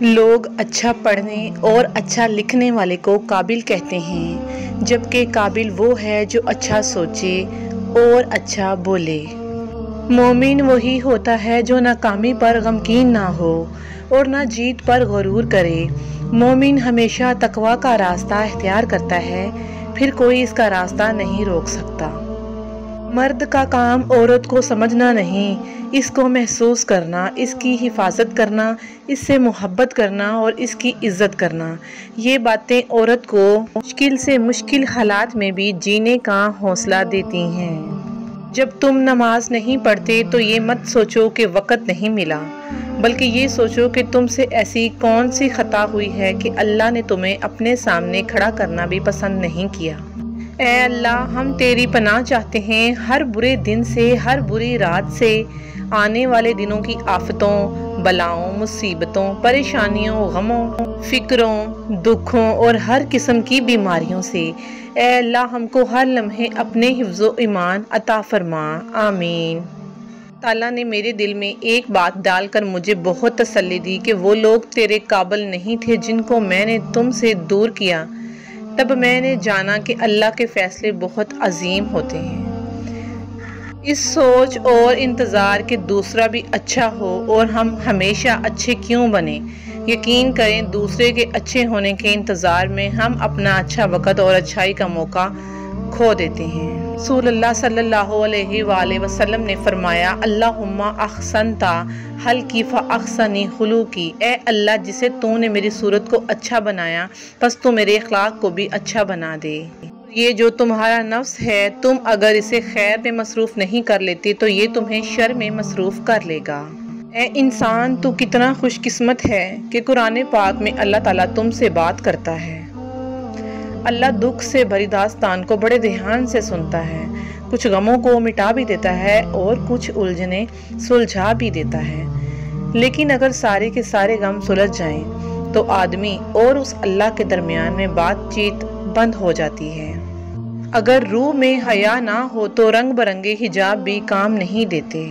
लोग अच्छा पढ़ने और अच्छा लिखने वाले को काबिल कहते हैं, जबकि काबिल वो है जो अच्छा सोचे और अच्छा बोले। मोमिन वही होता है जो नाकामी पर गमगीन ना हो और ना जीत पर गरूर करे। मोमिन हमेशा तकवा का रास्ता इख्तियार करता है, फिर कोई इसका रास्ता नहीं रोक सकता। मर्द का काम औरत को समझना नहीं, इसको महसूस करना, इसकी हिफाजत करना, इससे मोहब्बत करना और इसकी इज्जत करना। ये बातें औरत को मुश्किल से मुश्किल हालात में भी जीने का हौसला देती हैं। जब तुम नमाज नहीं पढ़ते तो ये मत सोचो कि वक़्त नहीं मिला, बल्कि ये सोचो कि तुमसे ऐसी कौन सी खता हुई है कि अल्लाह ने तुम्हें अपने सामने खड़ा करना भी पसंद नहीं किया। ऐ अल्लाह, हम तेरी पनाह चाहते हैं हर बुरे दिन से, हर बुरी रात से, आने वाले दिनों की आफतों, बलाओं, मुसीबतों, परेशानियों, गमों, फिक्रों, दुखों और हर किस्म की बीमारियों से। ऐ अल्लाह, हमको हर लम्हे अपने हिफ्ज़ो ईमान अता फरमा। आमीन। ताला ने मेरे दिल में एक बात डालकर मुझे बहुत तसल्ली दी कि वो लोग तेरे काबिल नहीं थे जिनको मैंने तुमसे दूर किया। तब मैंने जाना कि अल्लाह के फ़ैसले बहुत अजीम होते हैं। इस सोच और इंतज़ार कि दूसरा भी अच्छा हो और हम हमेशा अच्छे क्यों बने, यकीन करें दूसरे के अच्छे होने के इंतज़ार में हम अपना अच्छा वक़्त और अच्छाई का मौका खो देते हैं। रसूलुल्लाह सल्लल्लाहु अलैहि वसल्लम ने फरमाया, अल्लाहुम्मा अहसनता हल्की फ़ अहसनी खुलूकी। ए अल्लाह, जिसे तूने मेरी सूरत को अच्छा बनाया, बस तू मेरे अखलाक को भी अच्छा बना दे। ये जो तुम्हारा नफ्स है, तुम अगर इसे खैर में मसरूफ़ नहीं कर लेते तो ये तुम्हें शर में मसरूफ़ कर लेगा। ए इंसान, तू कितना खुशकिस्मत है कि कुरान पाक में अल्लाह ताला तुमसे बात करता है। अल्लाह दुख से भरी दास्तान को बड़े ध्यान से सुनता है, कुछ गमों को मिटा भी देता है और कुछ उलझने सुलझा भी देता है। लेकिन अगर सारे के सारे गम सुलझ जाएं, तो आदमी और उस अल्लाह के दरमियान में बातचीत बंद हो जाती है। अगर रूह में हया ना हो तो रंग बरंगे हिजाब भी काम नहीं देते।